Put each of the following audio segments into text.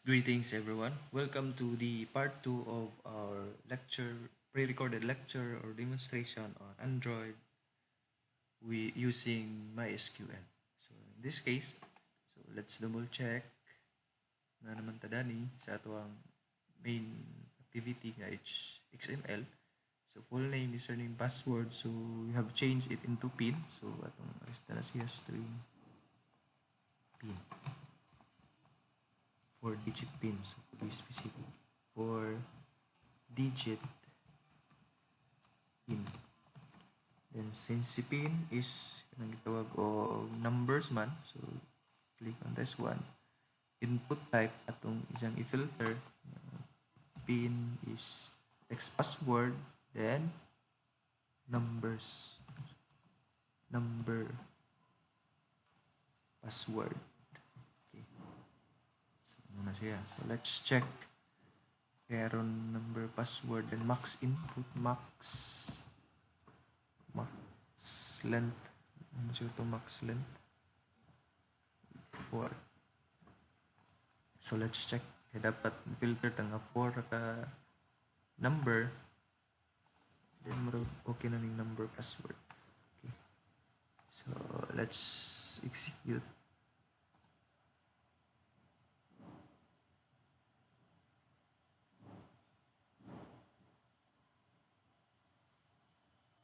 Greetings everyone. Welcome to the part 2 of our pre-recorded lecture or demonstration on Android using MySQL. So in this case, let's double check na naman tadani sa ato ang main activity nga XML. So full name, username, password. So we have changed it into pin. So atong na siya string pin. 4-digit pin. So to be specific. 4-digit pin. Then since si pin is kanang gitawag o numbers man, so click on this one. Input type atong isang i-filter. Pin is text password, then numbers. Number password. Okay. So muna siya. So let's check. Karon number password and max input, max length. Ano siya ito max length? 4. So let's check. Kaya dapat filter tanga 4 ka number. Then okay na ning number password. Okay. So let's execute.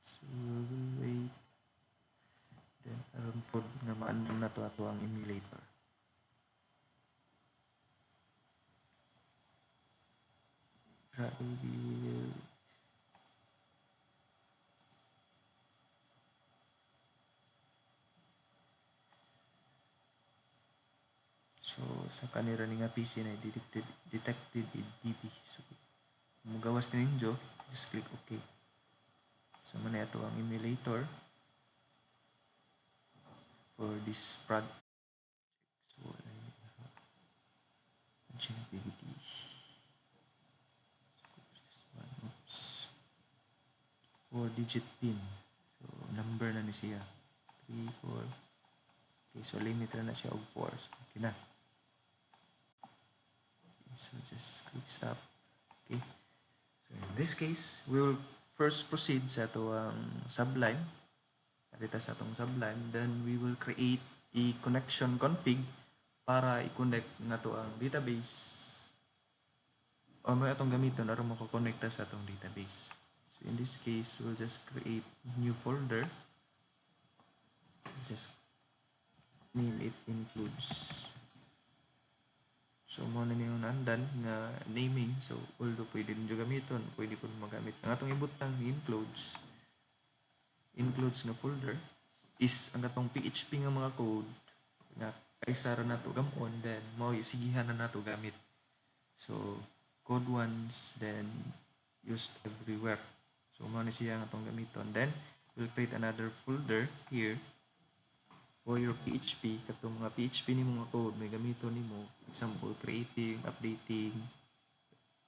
So we'll wait. Then aron pod nga maandam na to ato ang emulator. Build. So sa kanira ni nga PC na detected in DB. So mugawas ni ninyo, just click OK. So muna ito ang emulator for this project. So launching activity. Oops. 4-digit pin. So number na ni siya. 3, 4. Okay, so limit na siya og 4. So okay na. Okay, so just click stop. Okay. So in this case, we will first proceed sa ito ang Sublime. Dito sa atong Sublime. Then we will create a connection config para i-connect na to ang database o may atong gamiton aron makakonekta sa atong database. So in this case, we'll just create new folder. Just name it includes. So mo na niyo nandan nga naming. So although pwede din gamiton, pwede po magamit. Ang atong ibutang includes nga folder is ang atong PHP nga mga code nga kaysa ra nato gamon, then mao isigihan na nato gamit. So code ones, then used everywhere. So mao ni siya nga atong gamiton. Then we'll create another folder here for your PHP. Katong mga PHP ni mga code may gamiton nimo, example creating, updating,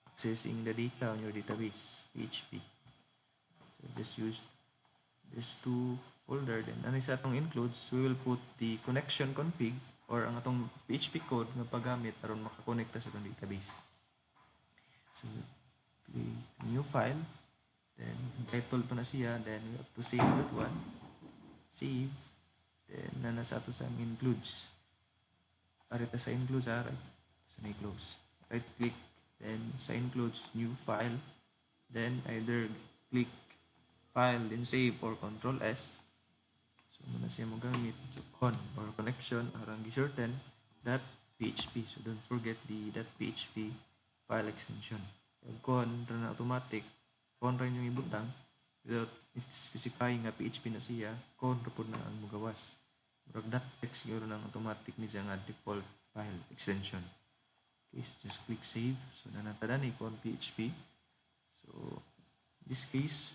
accessing the data on your database, PHP. So just use these two folder. Then ano sa atong includes, we will put the connection config or ang atong PHP code nga paggamit aron makakonekta sa atong database. So click new file, then title pa na siya, then we have to save that one. Save, then na sa ato sa includes. Arita sa includes, right? Sa close. Right click, then sa includes new file, then either click file, then save or Control S. So muna siya magamit. So con or connection arang gi-shorten .php. So don't forget the .php file extension. Yung con na automatic, con rin yung ibutang without specifying nga PHP na siya, con rapod na ang mugawas. Murag .text yun ng automatic ni nga default file extension. Okay, so just click save. So nanatada ni con PHP. So in this case,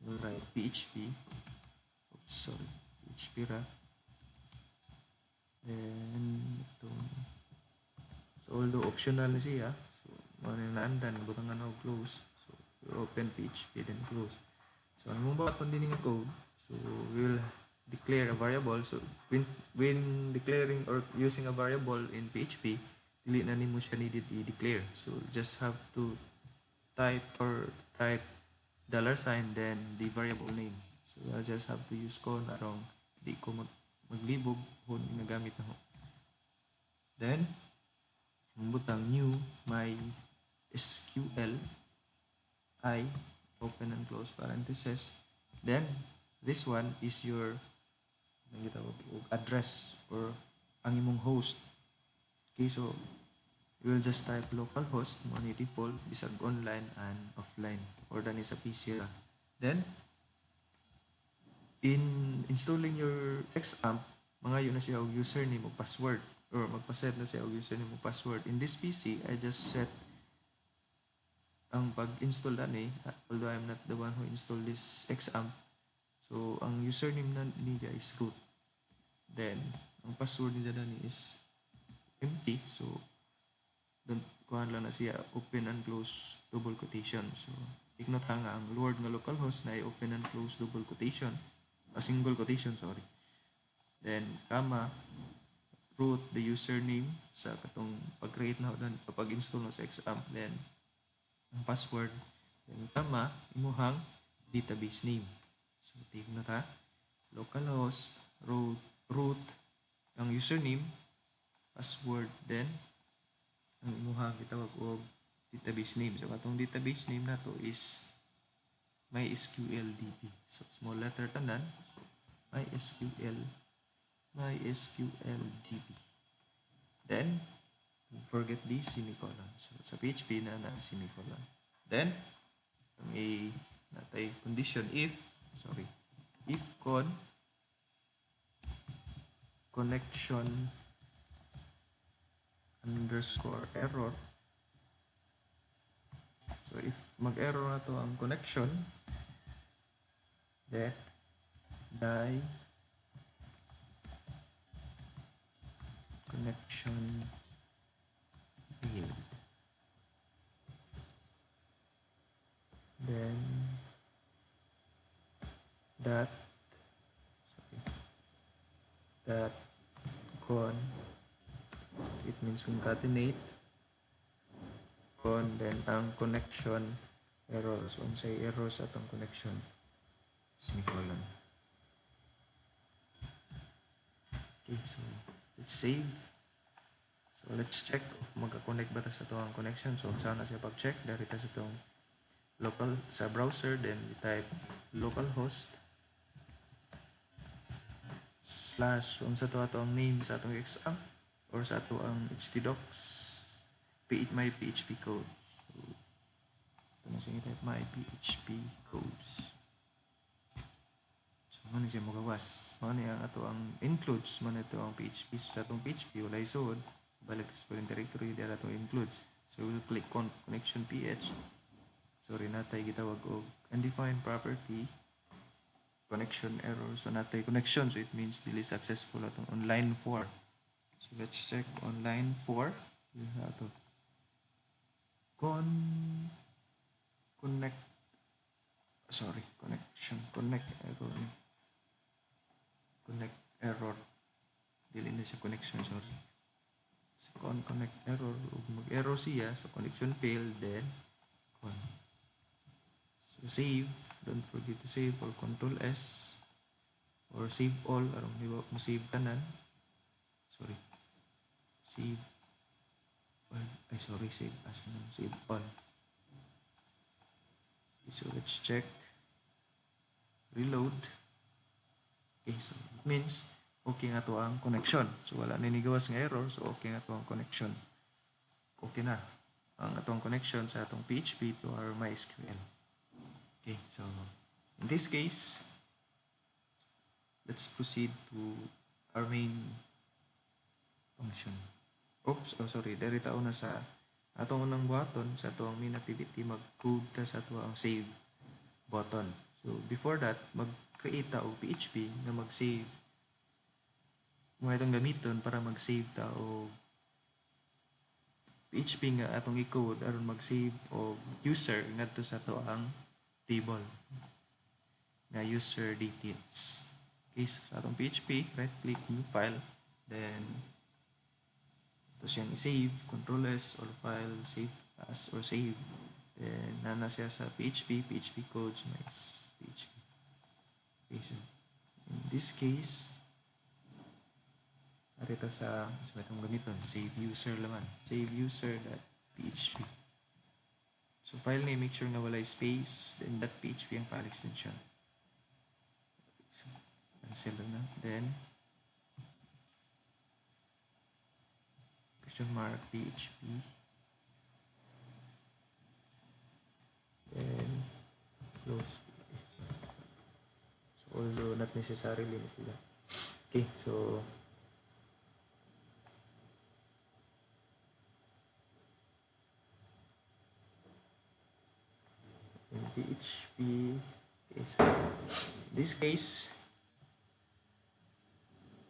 we'll write PHP. Oops, sorry. PHP ra. Then so although optional na siya, so ano yung naandan, butangan na close. So open PHP then close. So ang mong baton din nga code, so we will declare a variable. So when declaring or using a variable in PHP, dili na nimo siya needed i-declare. So just have to type $sign then the variable name. So I'll just have to use con arong di ko maglibog kung nagamit na ho. Then butang new my SQL I open and close parenthesis. Then this one is your address or ang imong host. Okay, so you will just type localhost mo ni default bisag online and offline or dani sa PC ra. Then in installing your XAMPP, mga yun na siya og username o password or magpaset na siya og username o password. In this PC, I just set ang pag-install dani, although I'm not the one who installed this XAMPP. So ang username na niya is root. Then ang password niya dani is empty. So don't kuhan lang na siya open and close double quotation. So ignore nga ang word nga localhost na open and close double quotation. A single quotation, sorry. Then comma root the username sa katong pag-create na dan pag-install na sa XAMPP, then ang password, then comma imuhang database name. So tignan na ta localhost root ang username, password, then ang imuhang gitawag og database name. So katong database name nato is MySQLDB. So small letter tanan. So MySQLDB. Then don't forget the semicolon. So sa PHP na semicolon. Then may natay condition if connection underscore error. So if mag-error na to ang connection, then die connection failed. Then that con, it means concatenate con, then ang connection error. So say error sa atong connection semicolon. Okay, so let's save. So let's check if magka-connect ba ta sa itong connection. So sana siya pag-check dari ta sa itong local sa browser, then we type localhost slash unsa to ato ang name sa atong XAMPP or sa ato ang htdocs my PHP code. So ito na siya type my PHP codes. So ano siya magawas, ano ang ato ang includes, ano ito ang PHP sa atong PHP wala isod balik sa parent directory dira to includes. So we'll click on connection ph. Sorry, natay gitawag og undefined property connection error. So natay connection, so it means dili successful atong on line 4. So let's check on line 4. We have to connect error dili na siya connection, sorry. So connect error, mag-error siya, so connection failed, then so save, don't forget to save or control S or save all arong di ba mo save tanan, sorry, save save as na save all. Okay, so let's check reload. Okay, so it means okay nga to ang connection. So wala na nigawas nga error, so okay nga to ang connection. Okay na ang atong connection sa atong PHP to our MySQL. Okay, so in this case, let's proceed to our main function. Oops, sorry, dari tao na sa atong unang button sa atong main activity, mag-code ta sa ato ang save button. So before that, mag-create ta og PHP na mag-save mo itong gamiton para mag-save ta og PHP nga atong i-code aron mag-save og user ngadto sa ato ang table na user details. Okay, so sa atong PHP, right click new file, then Tapos yan i-save, Control S, all file, save as, or save. Then, nana siya sa PHP codes, nice, PHP. Okay, so, in this case, arito sa itong gamiton, save user laman. Save user.php. So, file name, make sure na wala space, then .php ang file extension. So, cancel na. Then, question mark PHP. Then, close. So, although not necessarily na sila. Okay, so, in PHP, okay, so, in this case,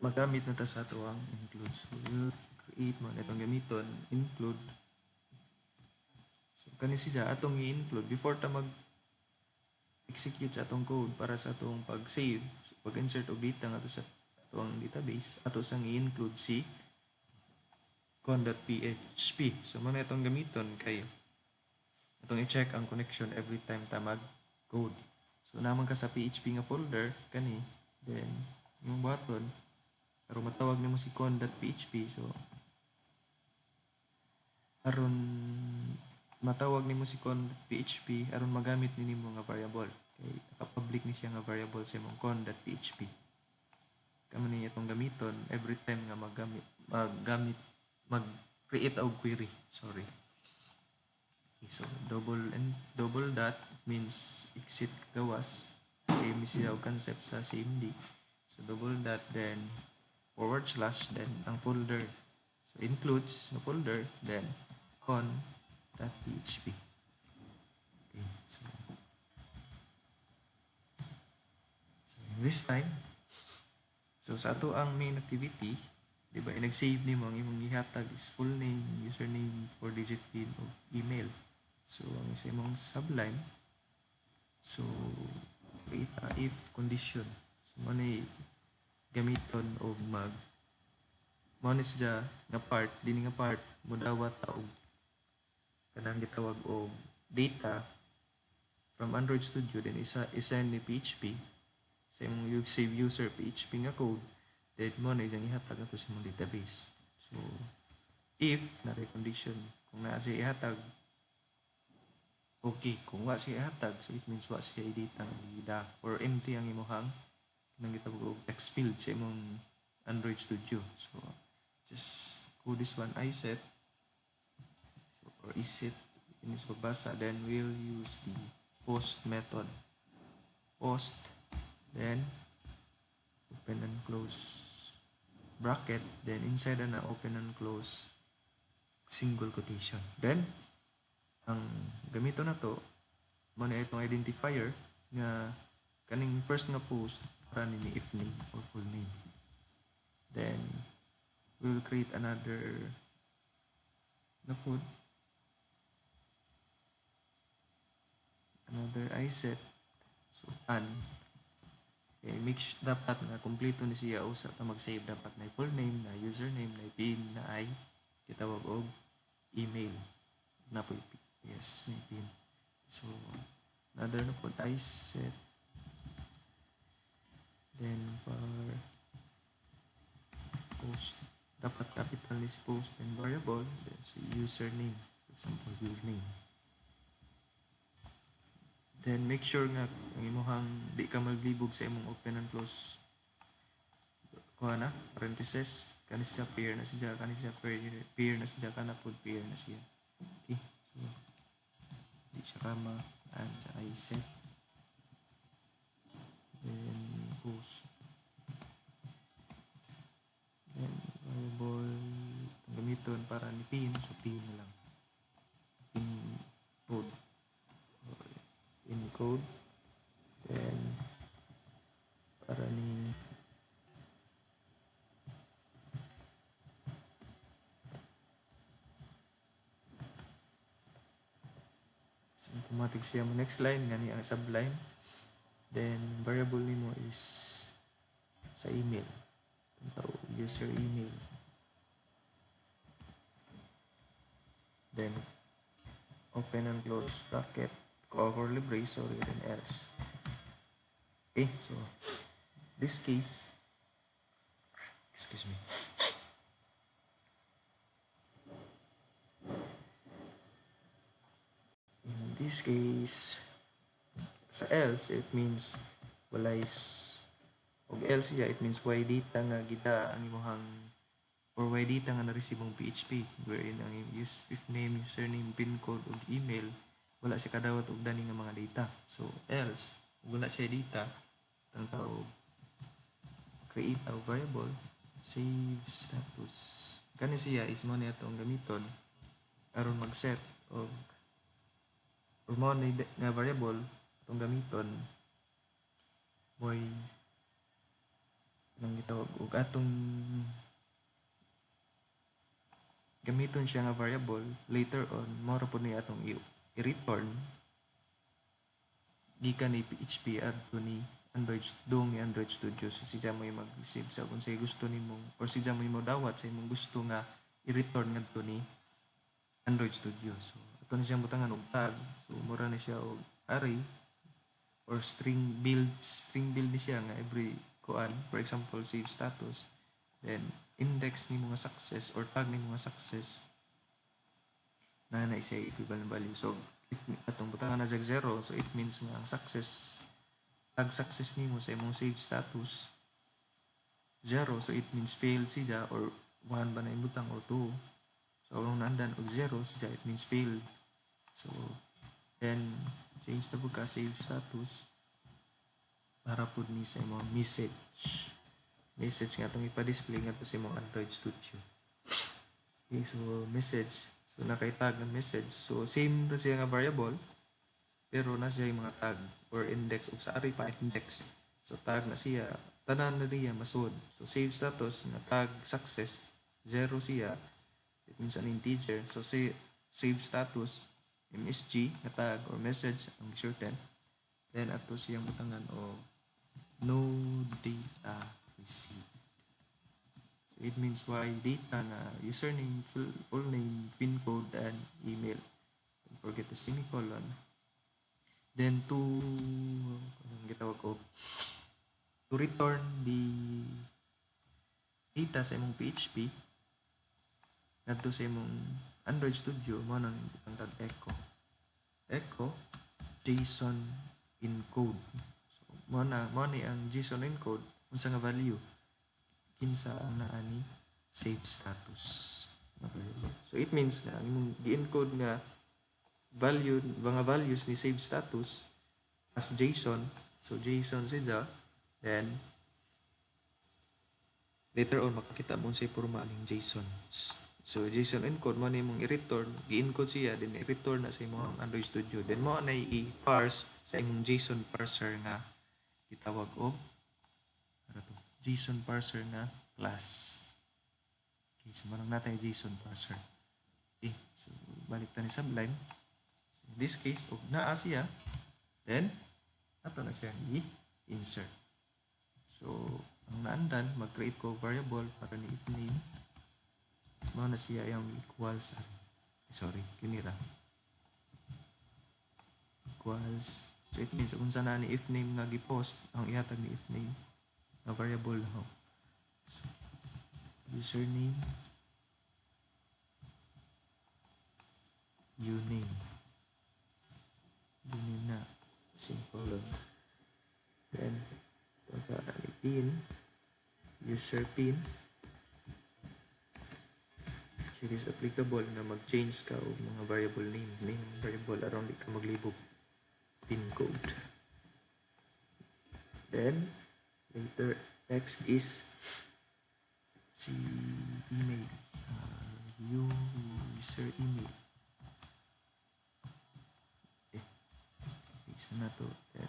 magamit na ta sa ito ang include. So, we'll create mo na itong gamiton, include. So, kani siya, atong i-include before ta mag-execute sa atong code para sa atong pag-save, so, pag-insert og data nga to sa atong database, ato sang i-include si con.php. So, muna itong gamiton kayo. Itong i-check ang connection every time ta mag-code. So, naman ka sa PHP nga folder, kani, then, yung button, pero matawag nimo si con.php. So, aron matawag nimo si con.php, aron magamit nimo nga variable. Kay naka-public ni siya nga variable sa imong con.php. Kamo ni itong gamiton every time nga mag-create og query. Sorry. Okay, so double dot means exit gawas. Same siya og concept sa CMD. So double dot, then /, then ang folder. So includes the folder, then con.php. Okay, so this time, so sa ato ang main activity, di ba, nag-save nimo ang imong ihatag is full name, username, 4-digit PIN, o email. So, ang isa imong sublime, so, create a if condition. So, manay gamiton o muna siya nga part, din nga part, mudawat og kanang gitawag og data from Android Studio, then isa ni PHP sa imong save user PHP nga code, then mo na isang ihatag ato sa imong database. So, if na condition, kung naa siya ihatag, okay. Kung wa siya ihatag, so it means wa siya i-data nga or empty ang imuhang nang gitawag og text field sa imong Android Studio. So, just code this one iset, so, or iset, inis pagbasa, then we'll use the post method. Post, then open and close bracket, then inside na open and close single quotation. Then, ang gamito na to, muna itong identifier nga kaning first nga post para ni if name or full name. Then, we will create another na code, another iset, so okay, dapat na kompleto ni siya usa ta mag-save, dapat na full name, na username, na PIN, na kitawag og email na po, yes, na PIN. So, another na po iset, then for post, dapat capital ni si post, then variable, then si username, for example, username. Then make sure nga ang imuhang di ka maglibog sa imong open and close kuha na parenthesis, kani siya pair na siya, kani siya pair na siya, kana pod pair na siya. Okay, so di siya kama and sa iset, then post, then variable gamiton para ni pin, so pin na lang, pin code, code, then para ni so automatic siya mo next line gani ang sublime, then variable nimo is sa email, user email, then open and close bracket, curly brace, sorry, then else. Okay, so this case, excuse me, in this case, sa else, it means walay og else siya, it means why data nga gida ang imong or why data nga na-receive ang PHP wherein ang use fifth name, username, pin code ug email wala siya kadawat og dani nga mga data. So else wala siya data ang tao create a variable save status. Kani siya is mo niya atong gamiton aron mag-set og mo ni nga variable atong gamiton moy nang gitawag og atong gamiton siya nga variable later on mao ra pud ni atong i-return gikan ni PHP adto ni Android dong ni Android Studio. So siya mo mag-save sa kung say gusto nimo or siya mo dawat sa imong gusto nga i-return ngadto ni Android Studio. So ato ni siya butangan og tag. So mura na siya og array or string build ni siya nga every kuan, for example save status, then index ni mga success or tag ni mga success na siya equivalent value. So atong butangan na jag 0, so it means nga ang tag success nimo sa imong save status 0, so it means failed siya or 1 ba na imbutang or 2. So kung nandan og 0 siya, it means failed. So then change na po ka save status para po ni sa imong message nga itong ipa-display nga to sa imong Android Studio. Okay, so message, so nakaitag ng message, so same na siya nga variable pero na siya yung mga tag or index o sa ari pa index, so tag na siya tanan na niya masud. So save status nga tag success 0 siya, it means an integer. So save status MSG nga tag or message ang shorten, then ato siyang butangan o no data received. So it means why data nga username, full name, pin code, and email. Don't forget the semicolon. Then to gitawag ko to return the data sa imong PHP ngadto sa imong Android Studio mo nang tag echo JSON encode. So mo ni ang JSON encode unsa nga value kinsa ang naa ni save status. So it means na ang imong gi-encode nga mga values ni save status as JSON. So JSON siya, then later on makakita mo sa porma ning JSON. So JSON encode mo na imong i-return, gi-encode siya, then i-return na sa imong Android Studio. Then mo na i-parse sa imong JSON parser nga gitawag og JSON parser nga class. Okay, so marang natin JSON parser. Okay, so balik ta ni Sublime. So in this case, og naa siya, then ato na siya i-insert. So ang naandan, mag-create ko variable para ni if name. Mao na siya yung equals, kinira. Equals. So it means kung saan na ni if name nga gi-post, ang ihatag ni if name na variable na. So, username, uname na simple. Then pin, user pin, which is applicable na mag-change ka og mga variable name variable around di ka maglibog pin code. Then later next is si email, user email. Okay, paste na to. Then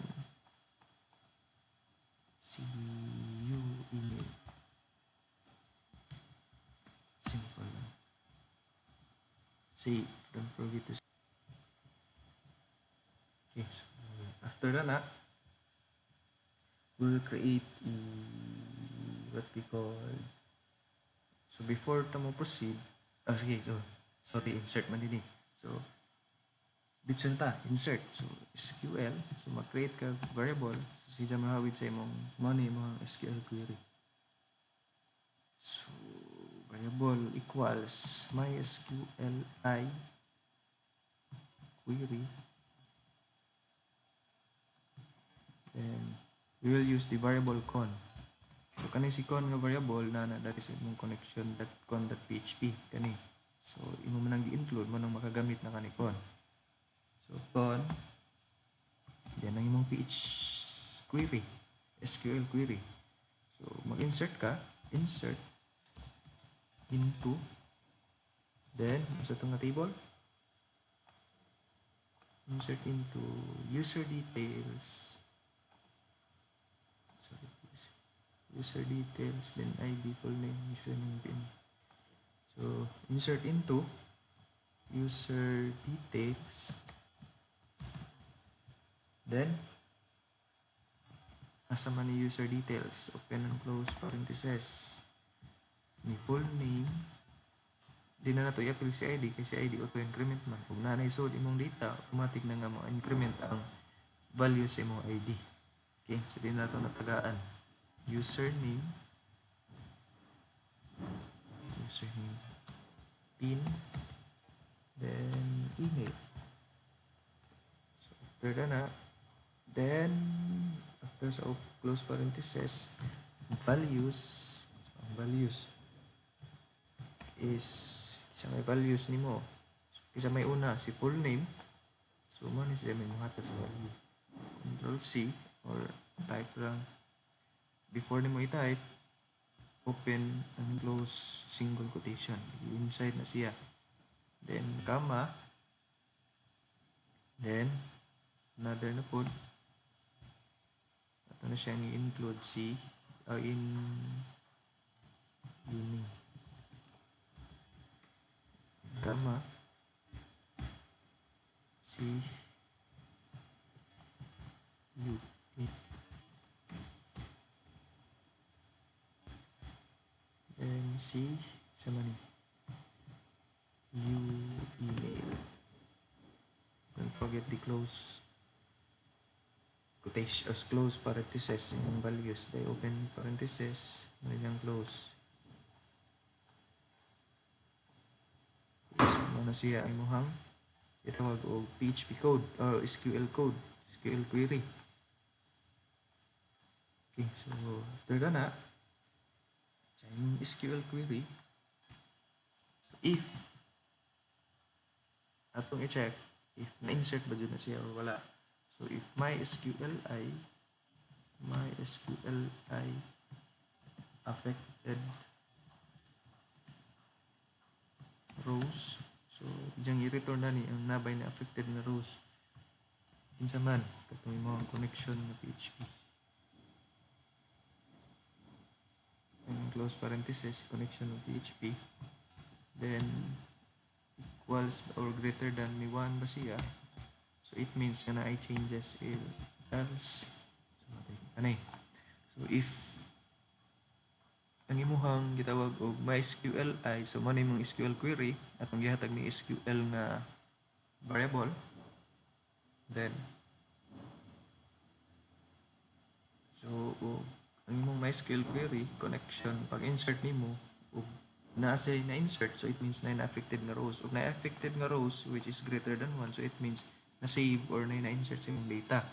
CU email. Simple lang. Save. Don't forget to save. Okay, so after that, we'll create what we call, so before to mo proceed, sige, so sorry, insert man din So dito ta insert, so SQL, so mag-create ka variable, so siya mahawid sa imong money imong SQL query. So variable equals mysqli query, then we will use the variable con. So kani si con nga variable na dati sa imong connection.con.php kani. So imo man nang i-include mo nang makagamit na kani con. So con, yan ang imong PH query, SQL query. So mag-insert ka, insert into, then sa itong table, insert into user details, user details, then ID, full name, username, PIN. So insert into user details, then asa man ni user details, open and close parentheses, ni full name, di na nato i-appeal si ID kasi ID auto-increment man. Kung nanay so imong data, automatic na nga ma-increment ang value sa imong ID. Okay, so di na nato natagaan. Username, PIN, then email. So after that na, then after sa close parentheses, values, so ang values is isa may values nimo. Isa may una si full name, so man is may muhatag sa value. Control C or type lang before nimo i-type, open and close single quotation, inside na siya, then comma, then another na po ato na siya i-include si in meaning, comma, si u, then si sa mani u email. Don't forget the close quotation as close parentheses in values. They open parentheses, nilang close. So, mana siya imuhang itawag og PHP code or SQL code, SQL query. Okay, so after that na, sa imong SQL query, if atong i-check if na-insert ba dyan na siya or wala. So if MySQLi affected rows, so diyang i-return na ni ang nabay na affected na rows. Kinsa man katong imong connection na PHP. And close parenthesis, connection of PHP. Then equals or greater than ni 1 ba siya? So it means kana ay changes else. So if ang imuhang gitawag og MySQLi, so mo imong SQL query atong gihatag ni SQL nga variable, then so ang imong MySQL query connection pag insert nimo og na-say na-insert, so it means na affected nga rows. Ug na-affected nga rows which is greater than 1, so it means na-save or na-insert sa imong data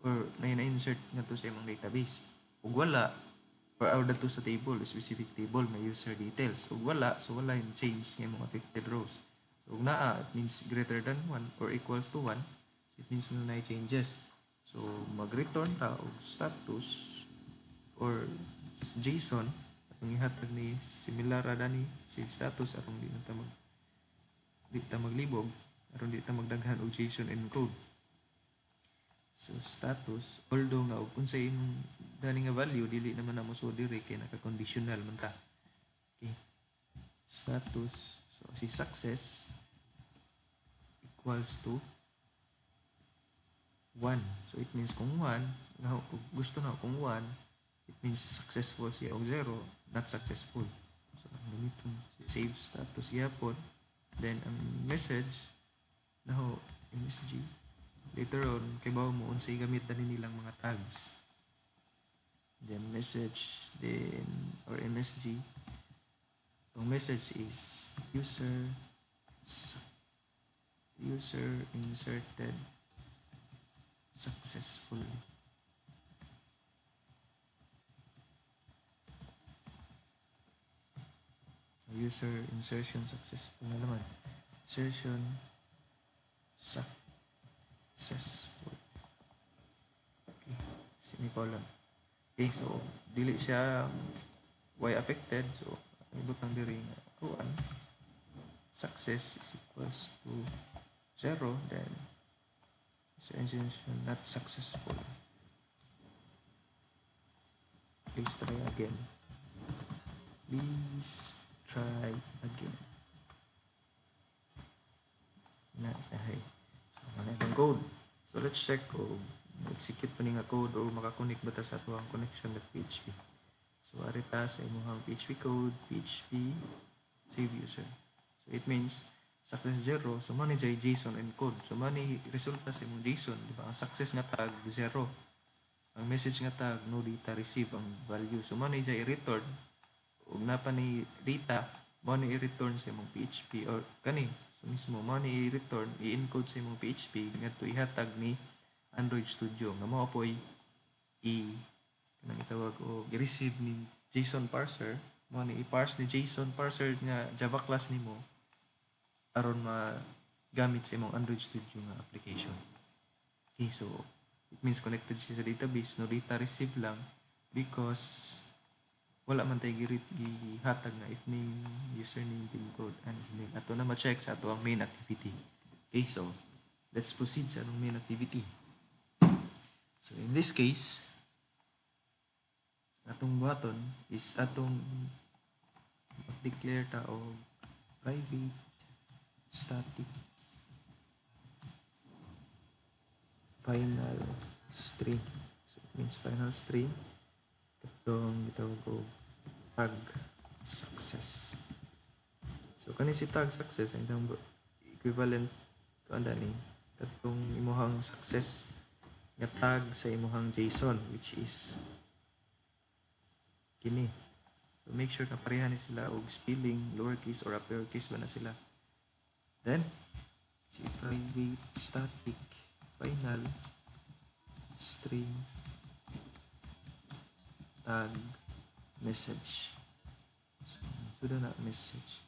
or na-insert nga to sa imong database. Ug wala, or out to sa table, specific table, may user details. Ug wala, so wala yung change nga imong affected rows. So ug naa, it means greater than 1 or equals to 1, so it means na na-changes. So mag-return ta og status or JSON atong ihatag ni similar ra ni save status aron di ta maglibog aron di ta magdaghan og JSON encode. So status, although nga kung sa imong dani nga value dili naman na mo so dire kay naka-conditional man ta. Okay. Status, so si success equals to 1. So it means kung 1, gusto na kung 1, it means successful siya og 0, not successful. So, gamiton save status yapon. Then, ang message, Now, MSG. Later on, kay bawo mo unsay gamit na nilang mga tags. Then message, then or MSG. Itong message is user inserted successfully. User insertion successful na naman. Insertion successful. Okay, semicolon. Okay, so dili siya why affected. So ibutang diri nga tuan success is equals to 0, then insertion not successful. Please try again. Please try again. Tahay. So, ano itong code? So, let's check kung execute pa nga code o makakonect ba ta sa ito ang connection.php. So, arita sa imuhang PHP code, PHP, save user. So, it means, success 0, so mani jay JSON encode. So, mani resulta sa imong JSON. Diba? Ang success nga tag, 0. Ang message nga tag, no data receive ang value. So, mani jay return. Ug napa ni data, mani i-return sa imong PHP or kani. So, mismo, mani i-return, i-encode sa imong PHP nga to ihatag ni Android Studio. Nga mo po kanang itawag o i-receive ni JSON parser, mo ni i-parse ni JSON parser nga Java class nimo aron magamit sa imong Android Studio nga application. Okay, so it means connected siya sa database, no data receive lang because wala man tayo gihatag nga if name, username, pin code, and email. Ato na ma-check sa ato ang main activity. Okay, so let's proceed sa anong main activity. So in this case, atong buhaton is atong declare ta og private static final string. So it means final string katong gitawag og tag success. So kani si tag success ang isang equivalent kuan ni katong imuhang success nga tag sa imuhang JSON, which is kini. So make sure na pareha ni sila og spelling, lowercase or uppercase ba na sila. Then si private static final string tag message. So na message.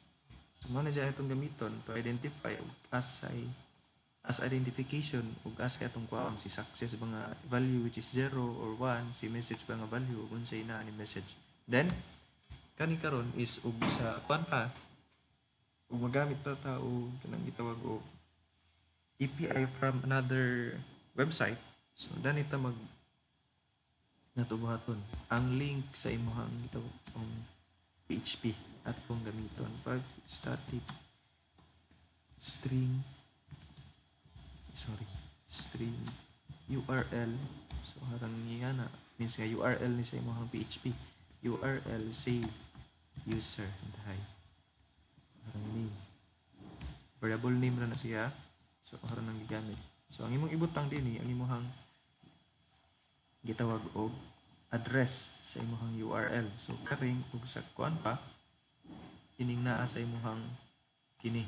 So mo na dyan itong gamiton to identify as identification ug as kay atong kuwaon si success ba nga value which is 0 or 1, si message ba nga value ug unsay na ni message. Then kani karon is ug sa kuan pa ug magamit pa ta og kanang gitawag og API from another website. So dani ta mag natubuhaton ang link sa imuhang gitawag PHP at kung gamiton pag static string URL. So harang niya na means nga URL ni sa imuhang PHP, URL save user dahay harang name, variable name na siya. So harang nang gigamit. So ang imong ibutang dinhi ang imuhang gitawag og address sa imuhang URL. So karing ug sa kuan pa kining naa sa imuhang kini.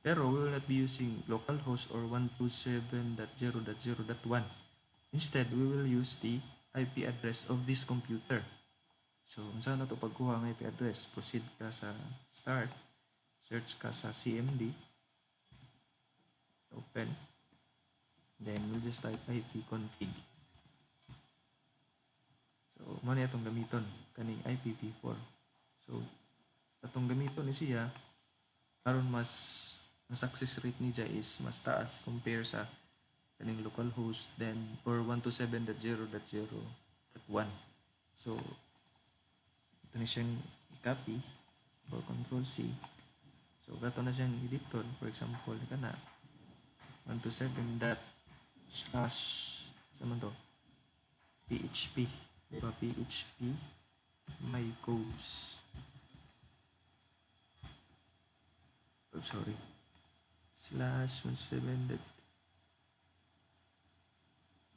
Pero we will not be using localhost or 127.0.0.1. Instead, we will use the IP address of this computer. So, unsa na to pagkuha ng IP address? Proceed ka sa start, search ka sa CMD, open, then we'll just type ipconfig. So, mani atong gamiton kaning IPv4. So, atong gamiton ni siya karon mas ang success rate niya is mas taas compare sa kaning localhost then or 127.0.0.1. So, ito na siyang i-copy or control C. So, gato na siyang editor. For example, ka na 127. Sama to? PHP. Diba? PHP my codes. Oh, sorry. slash 17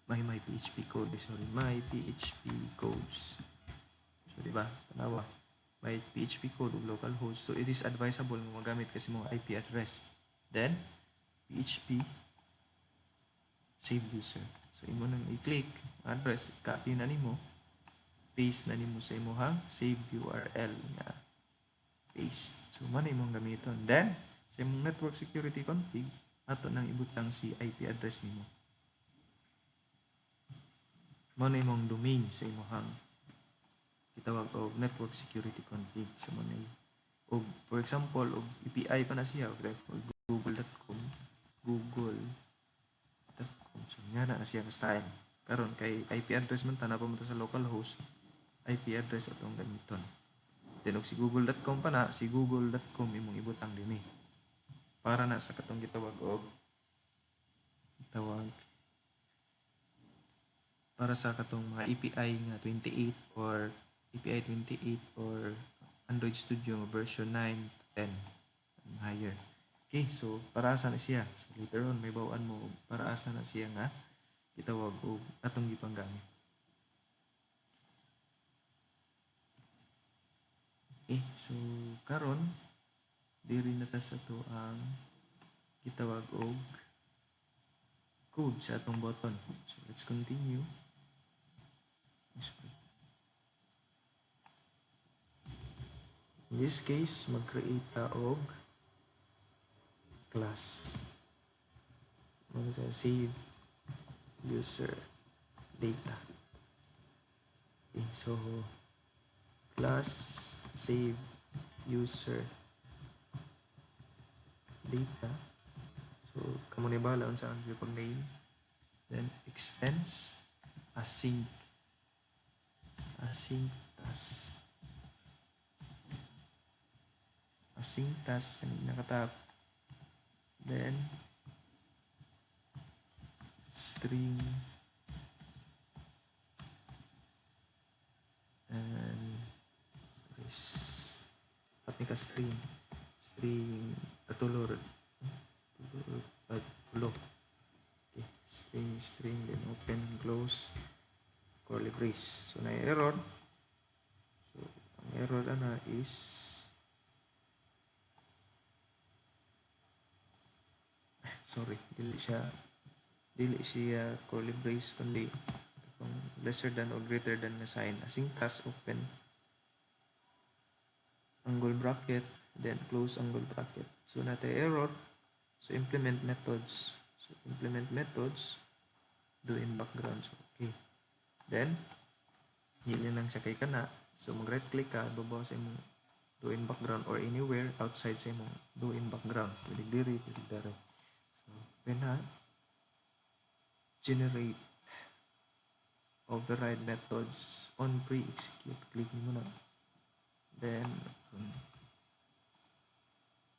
my PHP code, sorry, my PHP codes. So, di ba? Tanawa. May PHP code o localhost. So, it is advisable nga magamit kasi mga IP address. Then, PHP save user. So, imo nang i-click address, copy na nimo, paste na nimo sa imuhang save URL nga paste. So, man imong gamiton. Then, sa imong network security config, ato nang ibutang si IP address nimo. Mao na imong domain sa imuhang gitawag og network security config. So, man og for example, og API pa na siya, google.com, google.com. So, nga na siya ka style. Karon kay IP address man ta na pamunta sa localhost, IP address atong gamiton. Then og si google.com pa na, si google.com imong ibutang dinhi. Para na sa katong gitawag og para sa katong mga API nga 28 or API 28 or Android Studio version 9 to 10 and higher. Okay, so para asa na siya. So later on may bawaan mo para asa na siya nga gitawag og atong gipanggamit. Okay, so karon diri na ta sa to ang gitawag og code sa atong button. So let's continue. In this case, mag-create ta og class. Save user data. Okay, so class save user data. So kamo ni bala unsa ang pag name. Then extends async task kanina nakatap. Then string and pati ka string tulor okay, string then open and close curly brace. So na error. So ang error ana is sorry, dili siya curly brace kundi lesser than or greater than na sign. Async task open angle bracket then close angle bracket. So natin error. So implement methods. Do in background. So okay. Then yun lang siya kay kana. So mag right click ka babaw sa imong do in background or anywhere outside sa imong do in background. Pwede diri, pwede dari. So when generate override methods on pre-execute, click mo na. Then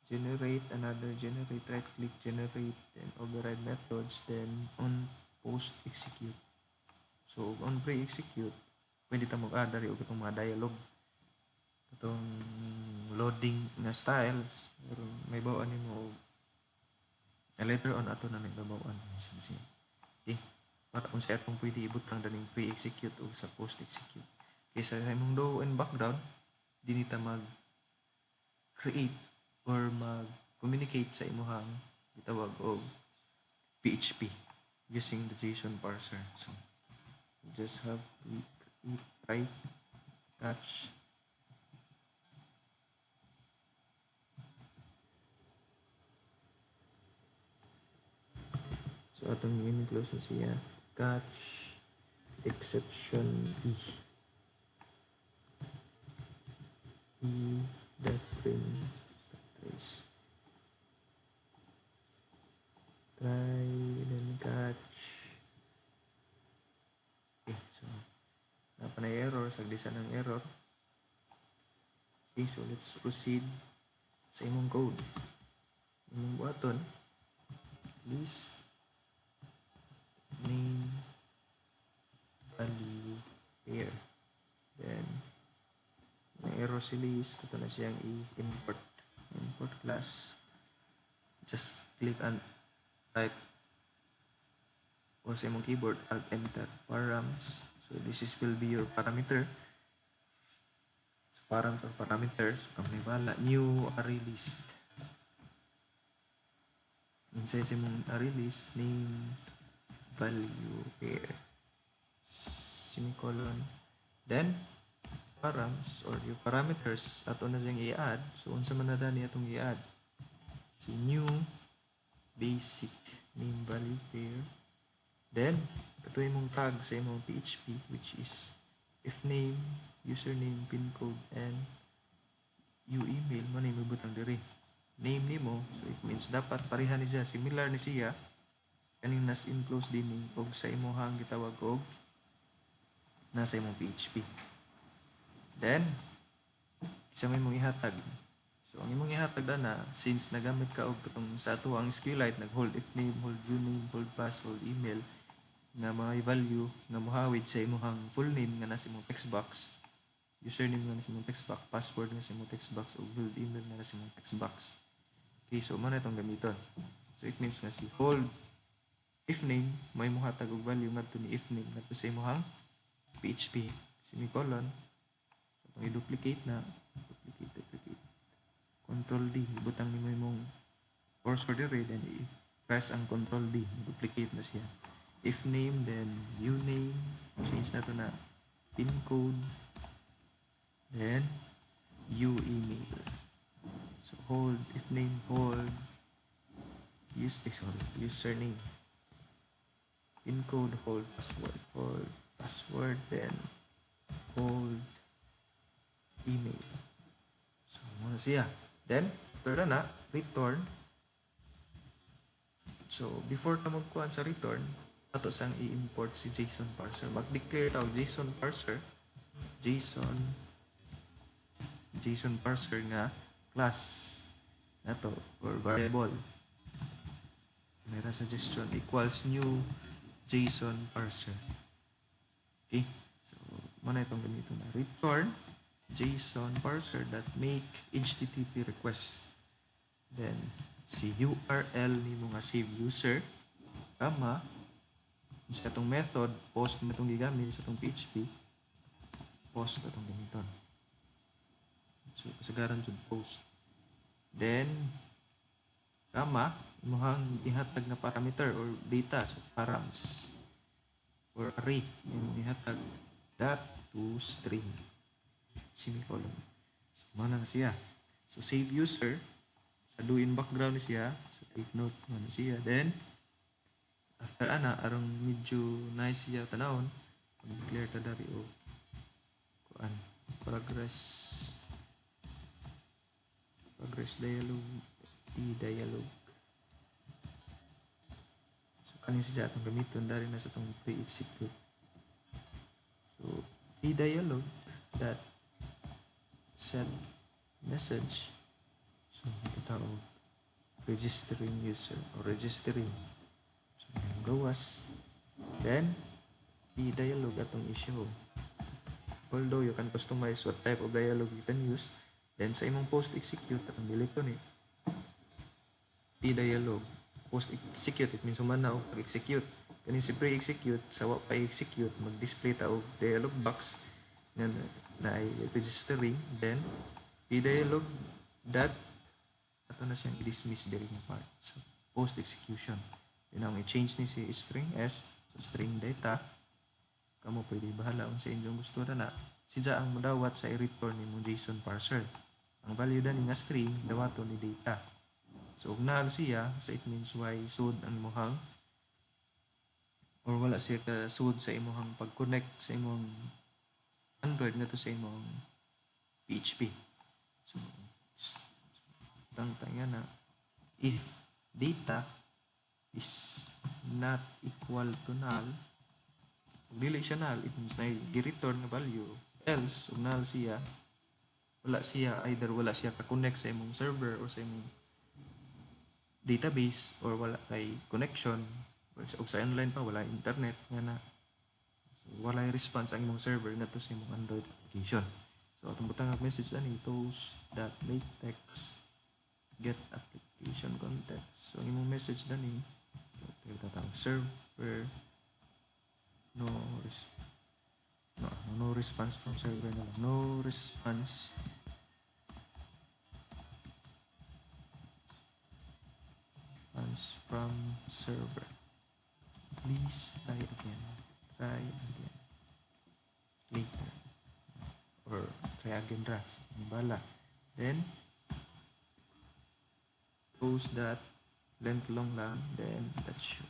generate right click generate then override methods, then on post execute. So on pre-execute pwede ta mag-add dari og itong mga dialog, itong loading nga styles, pero may bawaan nimo later on ato na nagbabawaan sige. Okay, para kung sa atong pwede ibutang daning pre-execute o sa post-execute. Okay, sa imong do in background dinita mag create or mag-communicate sa imuhang gitawag og PHP using the JSON parser. So you just have to create type catch so atong close na siya catch exception that print trace try then catch. Okay, so napanay error sagdisan ng error. Okay, so let's proceed sa imong code. Imong buhaton list name value here, then may error si list ito na siyang i-import class, just click and type or sa imong keyboard alt enter params. So this is will be your parameter. So params or parameter, so kami bala new array list. Inside sa imong array list, name, value, pair, semicolon, then params or yung parameters ato na siyang i-add. So unsa man na dani atong i-add, si new basic name value pair, then ito imong tag sa imong PHP, which is if name, username, pin code, and you email mo na ibutang diri name nimo. So it means dapat pareha ni siya, similar ni siya kaning nas enclose din og sa imong gitawag og nasa imong PHP. Then isa may imong ihatag. So ang imong ihatag na since nagamit ka og katong sa ato ang SQLite, nag-hold if name, hold uname, hold pass, hold email nga mga value nga mohawid sa imong full name nga nasa imong text box, username nga nasa imong text box, password nga sa imong text box, ug hold email nga nasa imong text box. Okay, so man itong gamiton. So it means nga si hold if name may mohatag og value ngadto ni if name ngadto sa imong PHP semicolon. Itong i-duplicate na duplicate control D, butang nimo imong cursor dire, then i-press ang control D, duplicate na siya. If name, then uname, change na to na pin code, then you email. So hold if name, hold username, pin code, hold password, then hold email. So muna siya. Then after na return. So before ta magkuhan sa return, ato sang i-import si JSON parser. Mag-declare tawag JSON parser, JSON parser nga class nato or variable. Mayroon suggestion equals new JSON parser. Okay, so muna itong ganito na return JSON parser that make HTTP request. Then si URL nimo nga save user kama sa atong method post mo itong gigamit sa atong PHP, post atong gamiton. So kasagaran jud post. Then kama imong ihatag na parameter or data, so params or array imong ihatag that to string semicolon. So mana na siya. So save user sa do in background ni siya, so take note man siya. Then after ana arong medyo nice siya tanawon, mag-declare ta dari o kuan progress dialog dialog. So kanin siya atong gamiton dari na sa atong pre-execute. So dialog that set message, so ito tawag registering user or registering. So gawas, then i-dialog atong issue. Although you can customize what type of dialog you can use, then sa imong post execute atong delete ko ni i-dialog post execute, it means human na og pag-execute. Kani si pre-execute sa wa pa execute, mag-display ta og dialog box na ay registering, then i-dialog that ato na siyang i-dismiss diri nga part. So post execution, yun ang i-change ni si string s, so string data kamo pwede bahala kung sa inyong gusto na siya ang modawat sa i-return ni mong JSON parser. Ang value na ni nga string dawaton ni data. So ug naa siya, so it means why sud ang imong or wala siya ka sud sa imong pag-connect sa imong Android na to sa imong PHP. So tangtanga na if data is not equal to null, dili siya null, it means na gi-return na value, else ug null siya, wala siya, either wala siya ka-connect sa imong server or sa imong database, or wala kay connection, or sa online pa wala internet nga na, so wala yung response ang imong server na to sa imong Android application. So atong butang message ani toast.latex get application context. So imong message dani tatawag server no no response from server na lang. No response from server. Please try again. Later. Or try again ra. So, bala. Then close that length long lang. Then that show.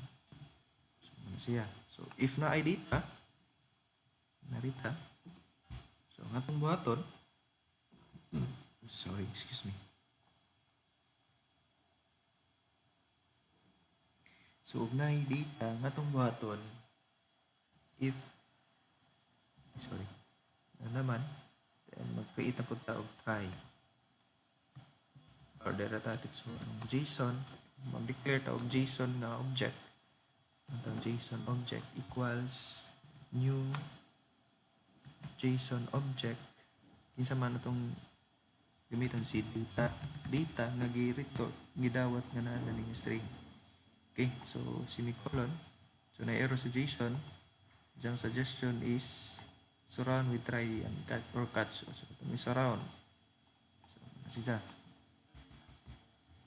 So, siya. So, if na ay data, narita. So, ang atong buhaton, sorry, excuse me. So, ugnay data, ang atong buhaton, if, sorry, na naman, then mag-create na po ta og try. Or datatit so, JSON, mag-declare ta og JSON na object. Ang JSON object equals new JSON object. Kinsa man atong gamiton si data nga gi-return gidawat nga naa ning string. Okay, so semicolon. So na error sa JSON. Jang suggestion is surround with try and catch or catch. So itong surround. So siya.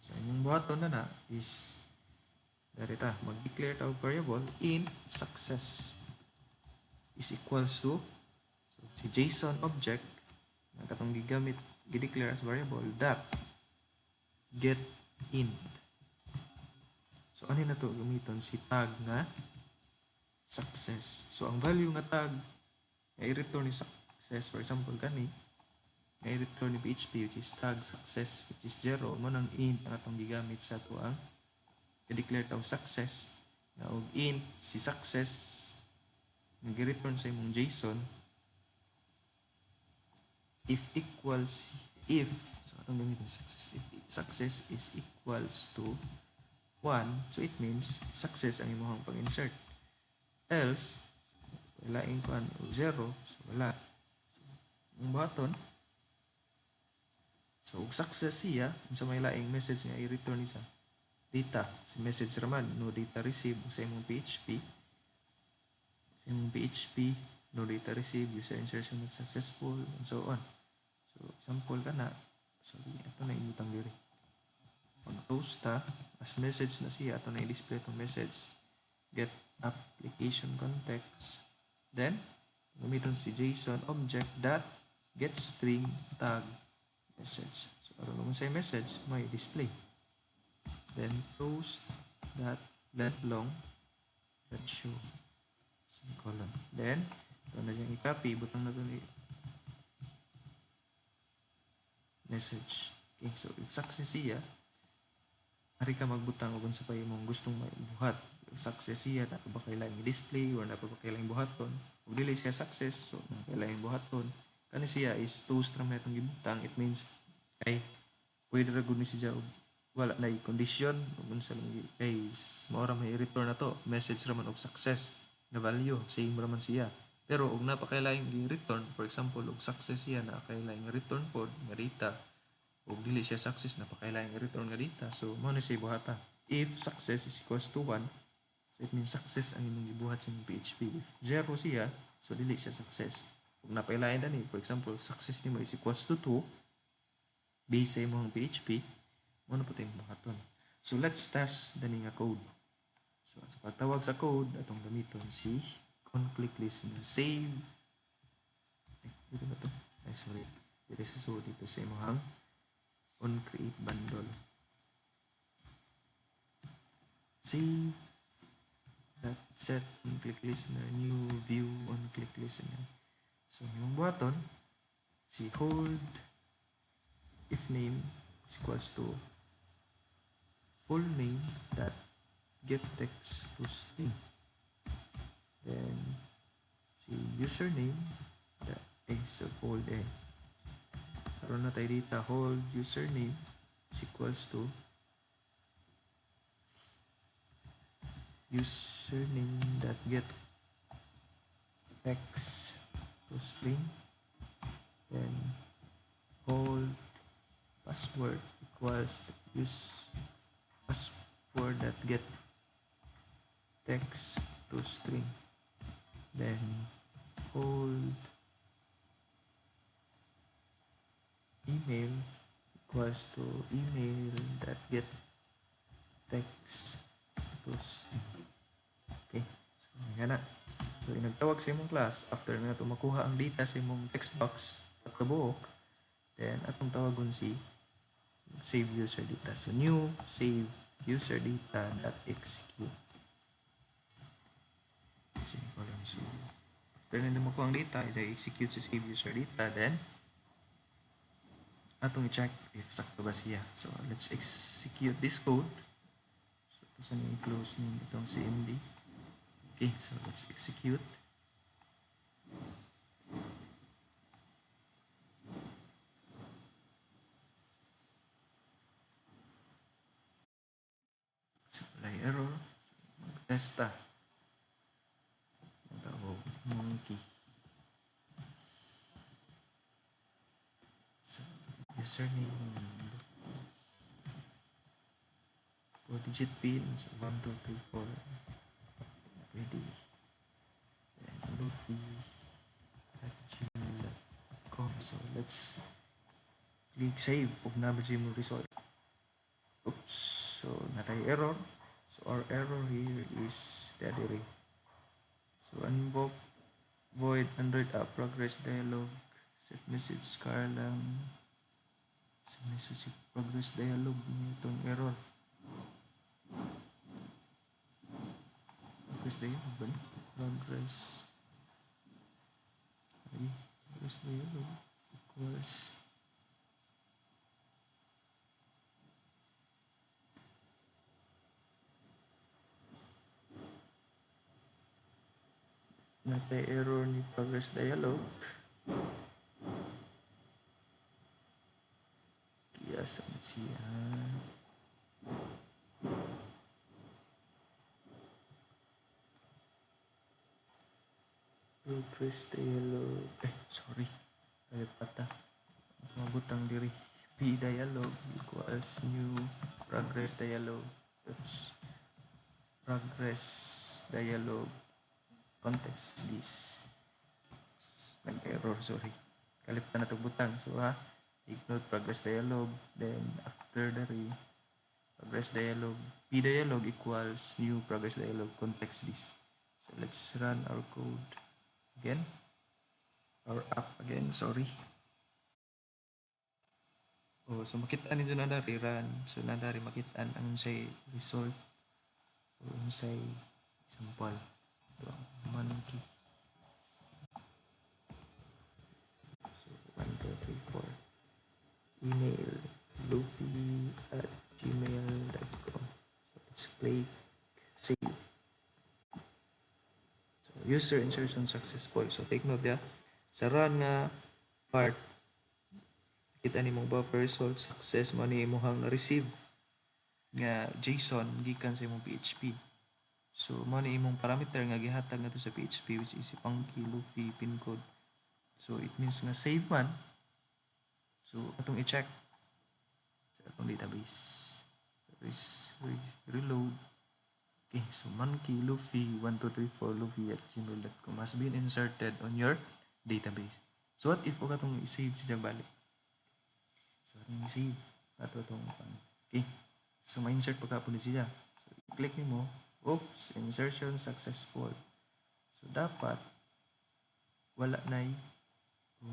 So imong buhaton na is darita mag-declare ta og variable int success is equals to so si JSON object na katong gigamit gi-declare as variable dot get int. So ano na to gamiton si tag nga success. So ang value nga tag nga i-return ni success, for example kani nga i-return ni PHP which is tag success which is 0 mo nang int ang atong gigamit sa ato ang i-declare ta og success na og int si success nga gi-return sa imong JSON if so atong gamiton success if success is equals to 1, so it means success ang imong pag-insert. Else wala ing kuan 0, so wala. So ang button so og success siya unsa may laing message nga i-return ni sa data si message raman no data receive sa imong PHP no data receive user insertion not successful and so on. So example kana sorry ato na imutang diri pag post ta as message na siya ato na i-display tong message get application context then gamiton si JSON object that get string tag message. So aron naman sa message may display then post that let long that show semicolon then ito na dyan i-copy butang na ito ni message. Okay, so if success siya hari ka magbutang kung sa pa imong gustong buhat. If success siya na ba kailangan i-display or na ba kailangan buhaton kung dili siya success so na kailangan buhaton kani siya is toast ra may itong gibutang it means kay pwede ra gud ni siya wala na condition kung sa lang kay mao ra may return na to message ra man og success na value same ra man siya pero og napakailaing gi-return for example og success siya na kailaing return pod nga data og dili siya success na pakailaing return nga data so mao ni siya buhata if success is equals to 1 so it means success ang imong gibuhat sa PHP if 0 siya so dili siya success og napailaing dani for example success nimo is equals to 2 base sa imong PHP mo na po tayong buhaton. So let's test dani nga code. So sa pagtawag sa code atong gamiton si on-click listener save dito ba to? Ay sorry dito sa so dito sa imong on create bundle save that set on-click listener new view on-click listener. So imong buhaton si hold if name is equals to full name that get text to string then si username that so hold karon na tayo dito hold username is equals to username that get text to string then hold password equals use for that get text to string, then hold email equals to email that get text to string. Okay, so yan na. So nagtawag sa imong class after na ito makuha ang data sa imong text box at kabuok, then atong tawagon si save user data. So new save user data dot execute. Semicolon. So after na makuha ang data, i-execute si save user data, then atong i-check if sakto ba siya. So let's execute this code. So ito sa i-close ni itong CMD. Okay, so let's execute. So wala error. So mag-test ta. Mag-tawag monkey. So username 4-digit pin. So 1, 2, 3, 4. Ready. Then Luffy at gmail.com. So let's click save. Ug na ba mo result? Oops. So natay error. So our error here is the array. So unbook void Android app progress dialog. Set message car lang. Set message progress dialog. Itong error. Progress dialog ba? Progress. Ay, progress dialog equals natay error ni progress dialog. Kaya sa siya. Progress dialog. Sorry. Kaya pata. Mabutang diri. P dialog equals new progress dialog. Oops. Progress dialog context is this. Nag-error, sorry. Kalipan na itong butang. So ignore progress dialog. Then after the progress dialog, P dialog equals new progress dialog context this. So let's run our code again. Our app again, sorry. Oh, so makita ninyo na dari run. So na dari makitaan ang say result. So say sample. Ito ang monkey. So 1, 2, 3, 4. Email luffy at gmail.com. So let's click save. So user insertion successful. So take note ya. Sa run nga part, kita ni mong buffer result success mo ni imong na-receive nga JSON gikan sa imong PHP. So mo ni imong parameter nga gihatag nato sa PHP, which is Punky Luffy pin code. So it means nga save man. So atong i-check sa atong database. Reload. Okay, so Monkey Luffy 1234 Luffy at gmail.com has been inserted on your database. So what if o katong i-save siya balik? So atong i-save ato itong okay. So ma-insert pa kapon siya. So click nimo, oops, insertion successful. So dapat wala nay.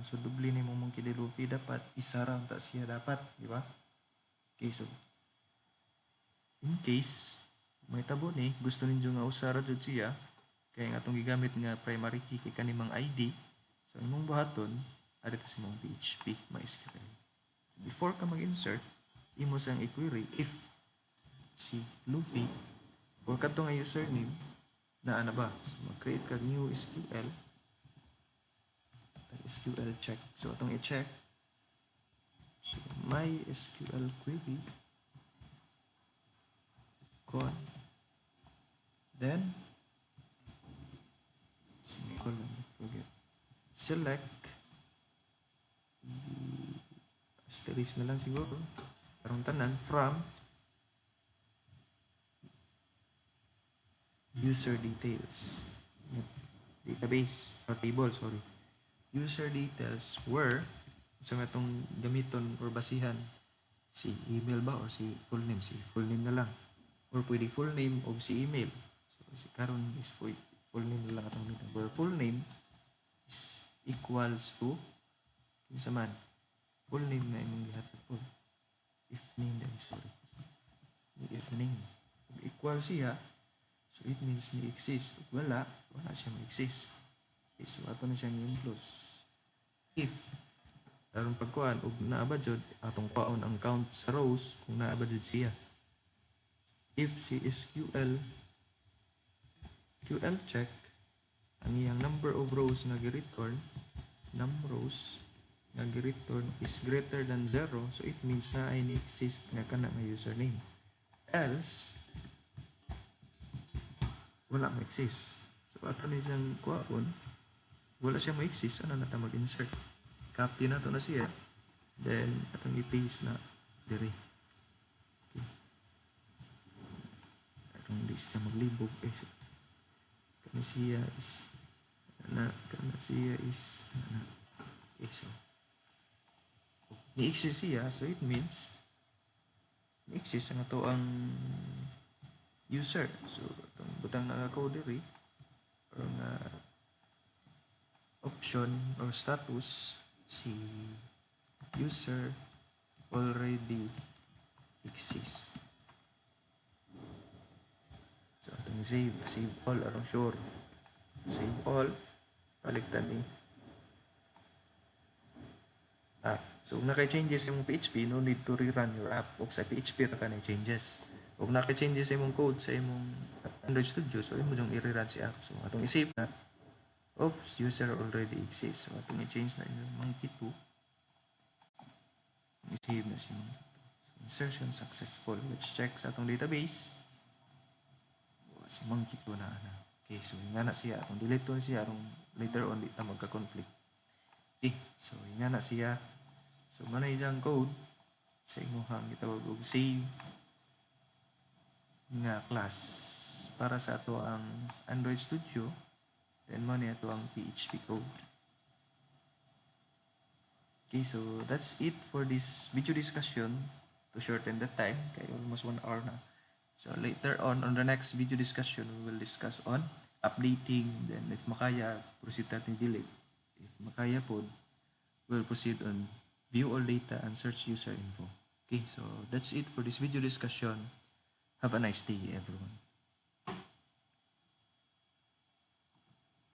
So dubli ni mo Monkey D. Luffy dapat isara ta siya dapat, di ba? Okay, so in case may tabo ni gusto ninyo nga usara jud siya kay nga atong gigamit nga primary key kay kanimang ID. So imong buhaton adto sa imong PHP MySQL. So, before ka mag-insert, imo sang i-query if si Luffy or kadto nga username na ana ba. So mag-create ka new SQL check. So atong i-check. So MySQL query con then semicolon, forget, select asterisk na lang siguro karong tanan from user details, database or table, sorry. User details where sa nga itong gamiton or basihan si email ba or si full name, si full name na lang, or pwede full name o si email. So si karon is full name na lang atong gamiton, where full name is equals to kinsa man full name na imong gihatag po, if name then sorry, if name equal siya, so it means ni exist. Wala siya ma-exist. Okay, so ato na siyang i-enclose. If aron pagkuan og naa ba jud atong paon ang count sa rows kung naa ba jud siya. If si SQL QL check ang iyang number of rows nga gi-return, num rows nga gi-return is greater than 0, so it means na ay ni-exist nga kana nga username. Else wala ma-exist. So ato ni siyang kuhaon, wala siya ma-exist, ano na ta mag-insert. Copy na to na siya, then atong i-paste na diri. Okay. Atong di siya maglibog. Kana siya is okay, so ni-exist siya, so it means ni-exist ang ato ang user. So itong butang na code diri or nga option or status, si user already exist. So itong save all aron sure. Save all, paligtan ni app. So kung naka-changes yung PHP, no need to rerun your app. O sa PHP ra ka na changes. Kung naka-changes sa imong code sa imong Android Studio, so imo jung i-rerun si app. So atong i-save na. Oops, user already exists. So atong i-change na yung monkey 2. I-save na si monkey 2. So, insertion successful, which checks atong database. Si monkey 2 na. Okay, so nga na siya. Atong delete to siya. Atong later on, di ta magka-conflict. Okay, so nga na siya. So manay siyang code sa imuhang gitawag og save nga class para sa ato ang Android Studio, then mo ni ato ang PHP code. Okay, so that's it for this video discussion to shorten the time, kay almost 1 hour na. So later on the next video discussion, we will discuss on updating, then if makaya, proceed natin delete. If makaya po, we'll proceed on view all data and search user info. Okay, so that's it for this video discussion. Have a nice day, everyone.